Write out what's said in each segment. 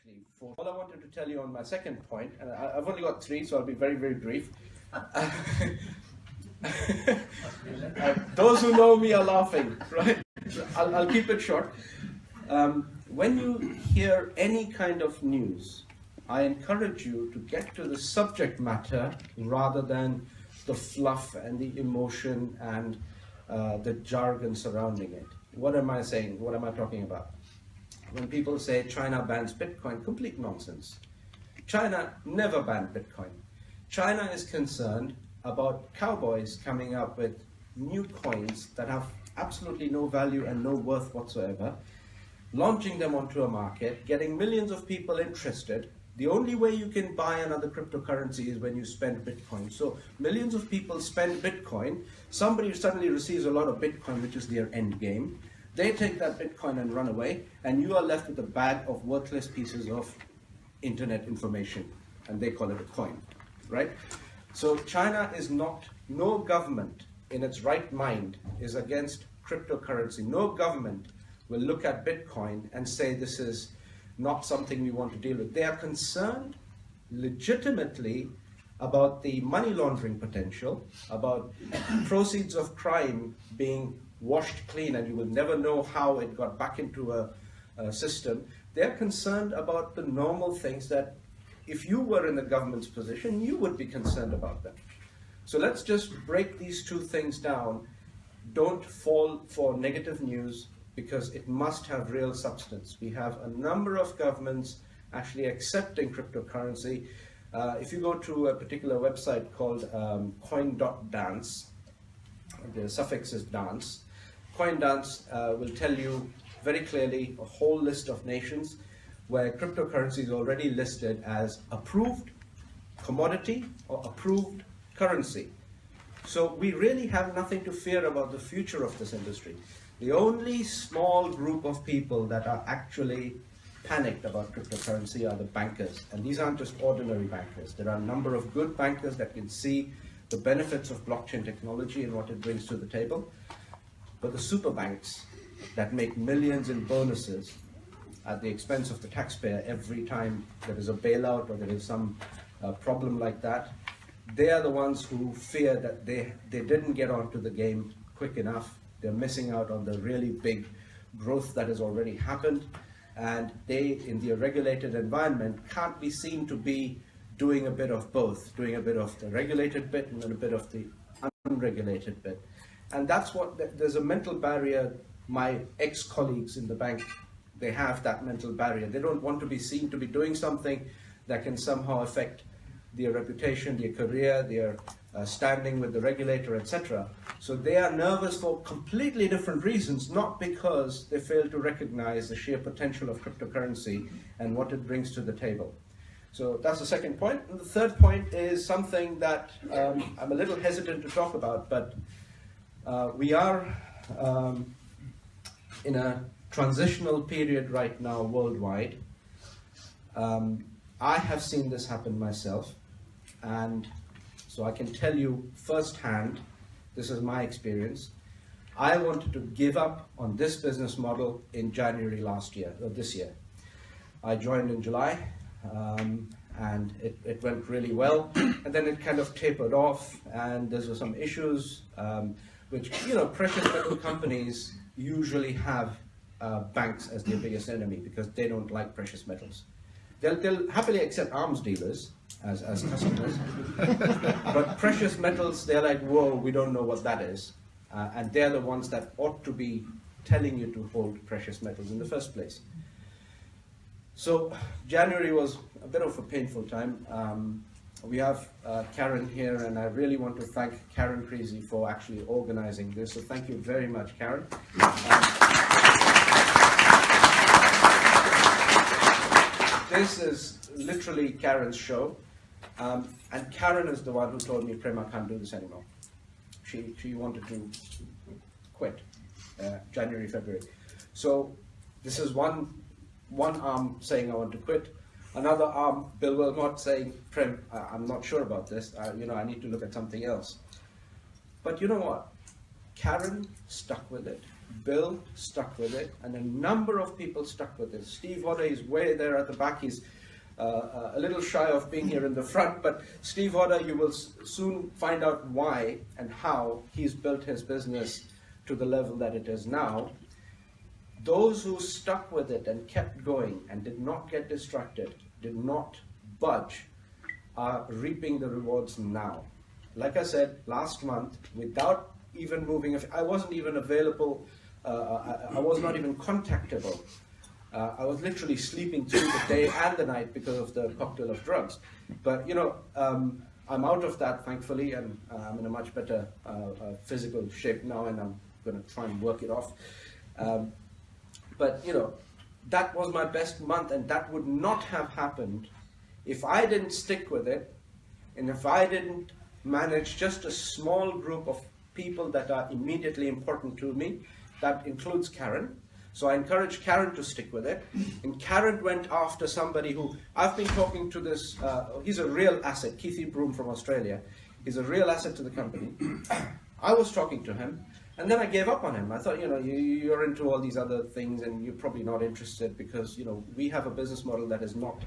actually four. All I wanted to tell you on my second point, and I've only got three, so I'll be very, very brief. Those who know me are laughing, right? I'll keep it short. When you hear any kind of news, I encourage you to get to the subject matter rather than the fluff and the emotion and the jargon surrounding it. What am I saying? What am I talking about? When people say China bans Bitcoin, complete nonsense. China never banned Bitcoin. China is concerned about cowboys coming up with new coins that have absolutely no value and no worth whatsoever, launching them onto a market, getting millions of people interested. The only way you can buy another cryptocurrency is when you spend Bitcoin. So millions of people spend Bitcoin, somebody suddenly receives a lot of Bitcoin, which is their end game. They take that Bitcoin and run away, and you are left with a bag of worthless pieces of internet information, and they call it a coin, right? So China is not, no government in its right mind is against cryptocurrency. No government will look at Bitcoin and say this is not something we want to deal with. They are concerned legitimately about the money laundering potential, about proceeds of crime being washed clean and you will never know how it got back into a system. They're concerned about the normal things that if you were in the government's position, you would be concerned about them. So let's just break these two things down. Don't fall for negative news, because it must have real substance. We have a number of governments actually accepting cryptocurrency. If you go to a particular website called coin.dance, the suffix is dance, CoinDance will tell you very clearly a whole list of nations where cryptocurrency is already listed as approved commodity or approved currency. So we really have nothing to fear about the future of this industry. The only small group of people that are actually panicked about cryptocurrency are the bankers. And these aren't just ordinary bankers. There are a number of good bankers that can see the benefits of blockchain technology and what it brings to the table. But the super banks that make millions in bonuses at the expense of the taxpayer every time there is a bailout or there is some problem like that, they are the ones who fear that they didn't get onto the game quick enough. They're missing out on the really big growth that has already happened, and they, in the regulated environment, can't be seen to be doing a bit of both, doing a bit of the regulated bit and then a bit of the unregulated bit. And that's what, there's a mental barrier. My ex-colleagues in the bank, they have that mental barrier. They don't want to be seen to be doing something that can somehow affect their reputation, their career, their standing with the regulator, etc. So they are nervous for completely different reasons, not because they fail to recognize the sheer potential of cryptocurrency and what it brings to the table. So that's the second point. And the third point is something that I'm a little hesitant to talk about, but we are in a transitional period right now worldwide. I have seen this happen myself, and so I can tell you firsthand, this is my experience. I wanted to give up on this business model in January this year. I joined in July, and it went really well, and then it kind of tapered off, and there were some issues, which, precious metal companies usually have banks as their biggest enemy because they don't like precious metals. They'll happily accept arms dealers as customers, but precious metals, they're like, whoa, we don't know what that is. And they're the ones that ought to be telling you to hold precious metals in the first place. So January was a bit of a painful time. We have Karen here, and I really want to thank Karen Creasy for actually organizing this. So thank you very much, Karen. This is literally Karen's show, and Karen is the one who told me, Prem, I can't do this anymore. She wanted to quit January, February. So this is one arm saying I want to quit, another arm, Bill Wilmot, saying, Prem, I'm not sure about this. I need to look at something else. But you know what? Karen stuck with it. Bill stuck with it, and a number of people stuck with it. Steve Hodder is way there at the back. He's a little shy of being here in the front, but Steve Hodder, you will soon find out why and how he's built his business to the level that it is now. Those who stuck with it and kept going and did not get distracted, did not budge, are reaping the rewards now. Like I said, last month, without even moving, I wasn't even available, I was not even contactable. I was literally sleeping through the day and the night because of the cocktail of drugs. But, you know, I'm out of that, thankfully, and I'm in a much better physical shape now, and I'm going to try and work it off. But, you know, that was my best month, and that would not have happened if I didn't stick with it, and if I didn't manage just a small group of people that are immediately important to me. That includes Karen. So I encouraged Karen to stick with it. And Karen went after somebody who, I've been talking to this, he's a real asset, Keithy Broom from Australia. He's a real asset to the company. I was talking to him, and then I gave up on him. I thought, you know, you're into all these other things and you're probably not interested because, you know, we have a business model that is not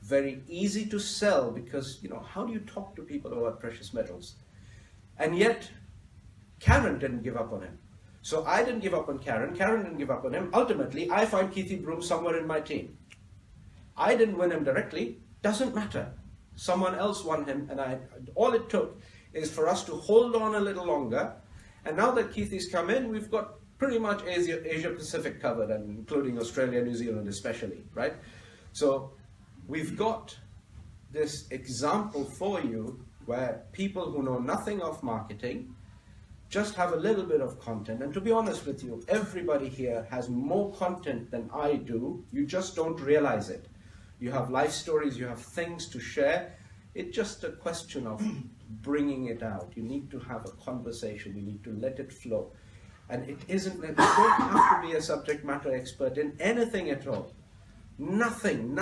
very easy to sell because, you know, how do you talk to people about precious metals? And yet, Karen didn't give up on him. So I didn't give up on Karen. Karen didn't give up on him. Ultimately, I find Keithy Broom somewhere in my team. I didn't win him directly. Doesn't matter. Someone else won him, and all it took is for us to hold on a little longer. And now that Keithy's come in, we've got pretty much Asia Pacific covered, and including Australia, New Zealand especially, right? So we've got this example for you where people who know nothing of marketing just have a little bit of content. And to be honest with you, everybody here has more content than I do. You just don't realize it. You have life stories, you have things to share. It's just a question of bringing it out. You need to have a conversation. You need to let it flow. And it isn't, you don't have to be a subject matter expert in anything at all. Nothing.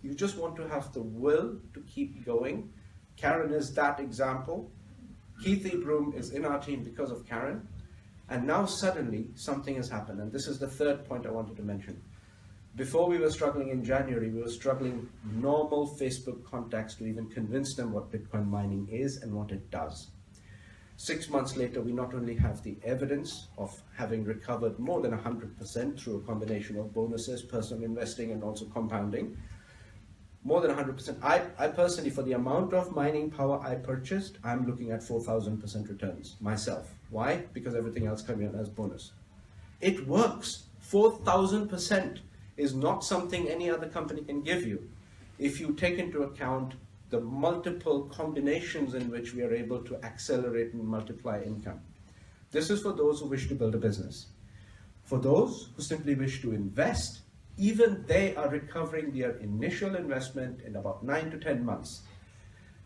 You just want to have the will to keep going. Karen is that example. Keithy Broom is in our team because of Karen. And now suddenly something has happened. And this is the third point I wanted to mention. Before we were struggling in January, we were struggling normal Facebook contacts to even convince them what Bitcoin mining is and what it does. 6 months later, we not only have the evidence of having recovered more than 100% through a combination of bonuses, personal investing, and also compounding. More than 100%. I personally, for the amount of mining power I purchased, I'm looking at 4,000% returns myself. Why? Because everything else comes in as bonus. It works. 4,000% is not something any other company can give you. If you take into account the multiple combinations in which we are able to accelerate and multiply income. This is for those who wish to build a business. For those who simply wish to invest, even they are recovering their initial investment in about 9 to 10 months.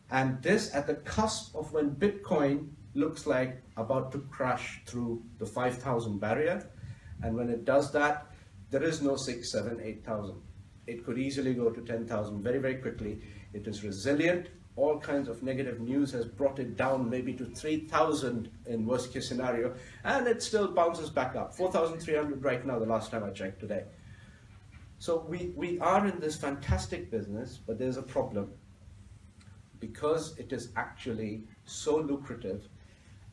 And this at the cusp of when Bitcoin looks like about to crash through the 5,000 barrier. And when it does that, there is no 6, 7, 8,000. It could easily go to 10,000 very, very quickly. It is resilient. All kinds of negative news has brought it down maybe to 3,000 in worst case scenario. And it still bounces back up. 4,300 right now, the last time I checked today. So we are in this fantastic business, but there's a problem. Because it is actually so lucrative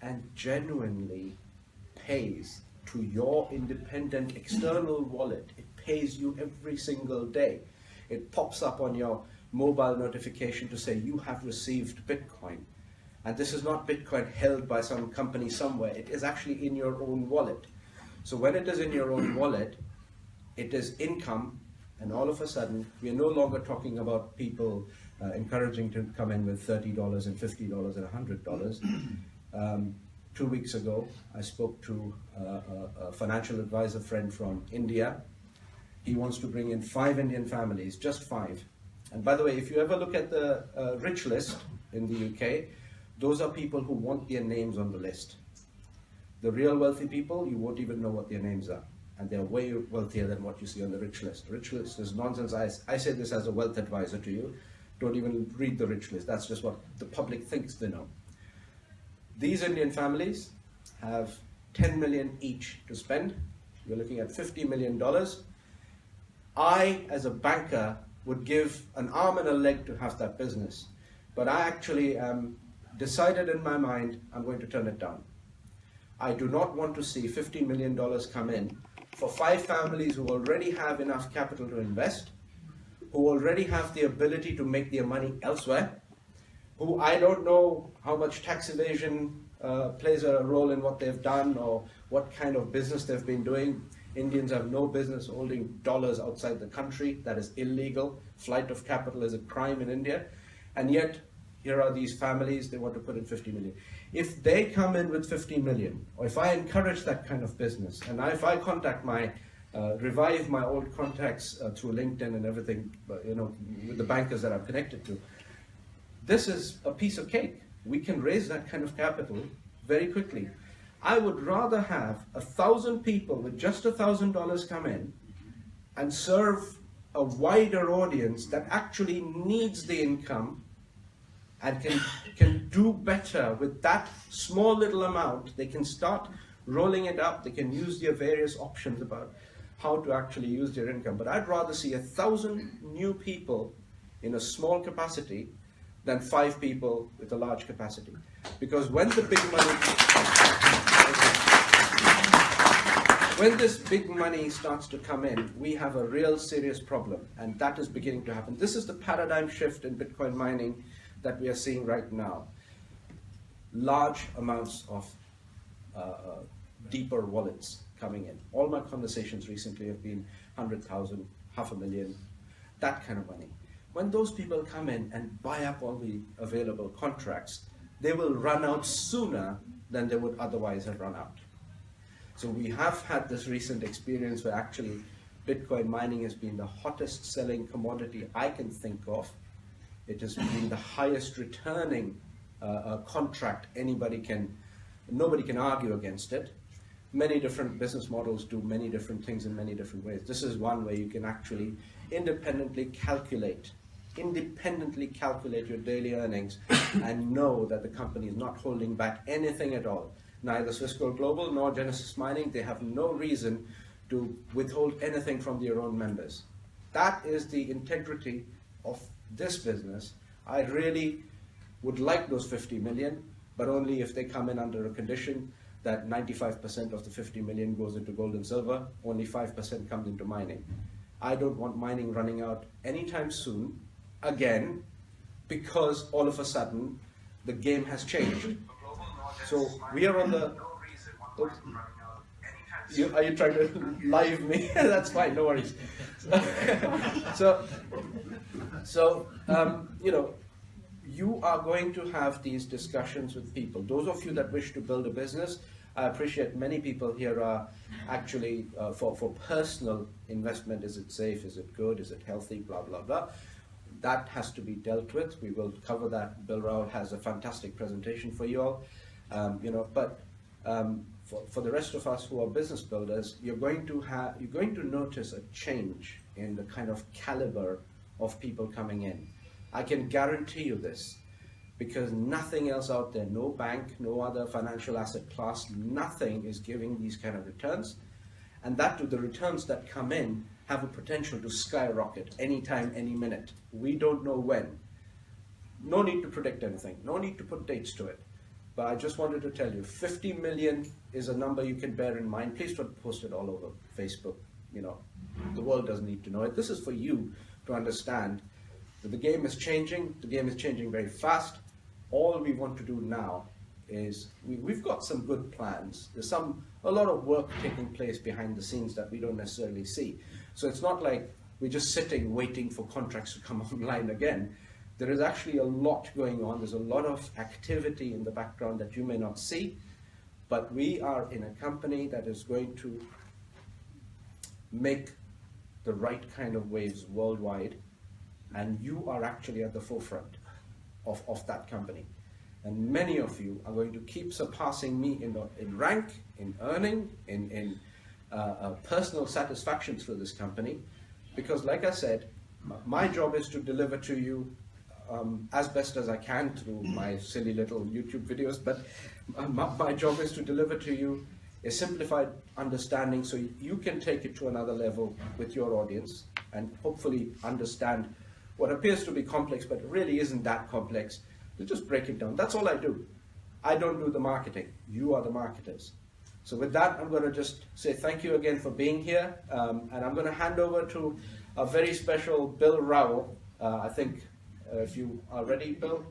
and genuinely pays to your independent external wallet. It pays you every single day. It pops up on your mobile notification to say you have received Bitcoin. And this is not Bitcoin held by some company somewhere. It is actually in your own wallet. So when it is in your own wallet, it is income, and all of a sudden, we are no longer talking about people encouraging to come in with $30 and $50 and $100. 2 weeks ago, I spoke to a financial advisor friend from India. He wants to bring in 5 Indian families, just 5. And by the way, if you ever look at the rich list in the UK, those are people who want their names on the list. The real wealthy people, you won't even know what their names are. And they're way wealthier than what you see on the rich list. The rich list is nonsense. I say this as a wealth advisor to you. Don't even read the rich list. That's just what the public thinks they know. These Indian families have 10 million each to spend. You're looking at $50 million. I, as a banker, would give an arm and a leg to have that business. But I actually decided in my mind, I'm going to turn it down. I do not want to see $50 million come in for 5 families who already have enough capital to invest, who already have the ability to make their money elsewhere, who I don't know how much tax evasion plays a role in what they've done or what kind of business they've been doing. Indians have no business holding dollars outside the country. That is illegal. Flight of capital is a crime in India. And yet, here are these families, they want to put in 50 million. If they come in with 50 million, or if I encourage that kind of business, and if I contact revive my old contacts through LinkedIn and everything, with the bankers that I'm connected to, this is a piece of cake. We can raise that kind of capital very quickly. I would rather have 1,000 people with just $1,000 come in and serve a wider audience that actually needs the income and can do better with that small little amount. They can start rolling it up. They can use their various options about how to actually use their income. But I'd rather see 1,000 new people in a small capacity than 5 people with a large capacity. Because when the big money, when this big money starts to come in, we have a real serious problem, and that is beginning to happen. This is the paradigm shift in Bitcoin mining that we are seeing right now. Large amounts of deeper wallets coming in. All my conversations recently have been 100,000, $500,000, that kind of money. When those people come in and buy up all the available contracts, they will run out sooner than they would otherwise have run out. So we have had this recent experience where actually Bitcoin mining has been the hottest selling commodity I can think of. It has been the highest returning contract nobody can argue against it. Many different business models do many different things in many different ways. This is one way you can actually independently calculate your daily earnings and know that the company is not holding back anything at all. Neither Swissquote Global nor Genesis Mining, they have no reason to withhold anything from their own members. That is the integrity of this business. I really would like those 50 million, but only if they come in under a condition that 95% of the 50 million goes into gold and silver, only 5% comes into mining. I don't want mining running out anytime soon, again, because all of a sudden the game has changed. So we are on the... Are you trying to live me? That's fine, no worries. You are going to have these discussions with people. Those of you that wish to build a business, I appreciate many people here are actually for personal investment. Is it safe? Is it good? Is it healthy? Blah, blah, blah. That has to be dealt with. We will cover that. Bill Rao has a fantastic presentation for you all. For the rest of us who are business builders, you're going to notice a change in the kind of caliber of people coming in. I can guarantee you this, because nothing else out there, no bank, no other financial asset class, nothing is giving these kind of returns. And that too, the returns that come in have a potential to skyrocket anytime, any minute. We don't know when. No need to predict anything, no need to put dates to it. But I just wanted to tell you, 50 million is a number you can bear in mind. Please don't post it all over Facebook. The world doesn't need to know it. This is for you to understand that the game is changing. The game is changing very fast. All we want to do now is, we've got some good plans. There's a lot of work taking place behind the scenes that we don't necessarily see. So it's not like we're just sitting waiting for contracts to come online again. There is actually a lot going on. There's a lot of activity in the background that you may not see, but we are in a company that is going to make the right kind of waves worldwide, and you are actually at the forefront of that company. And many of you are going to keep surpassing me in rank, in earning, in personal satisfaction through this company, because like I said, my job is to deliver to you as best as I can through my silly little YouTube videos, but my job is to deliver to you a simplified understanding so you can take it to another level with your audience and hopefully understand what appears to be complex but really isn't that complex. To just break it down. That's all I do. I don't do the marketing. You are the marketers. So with that, I'm going to just say thank you again for being here, and I'm going to hand over to a very special Bill Rowell. I think if you are ready, Bill.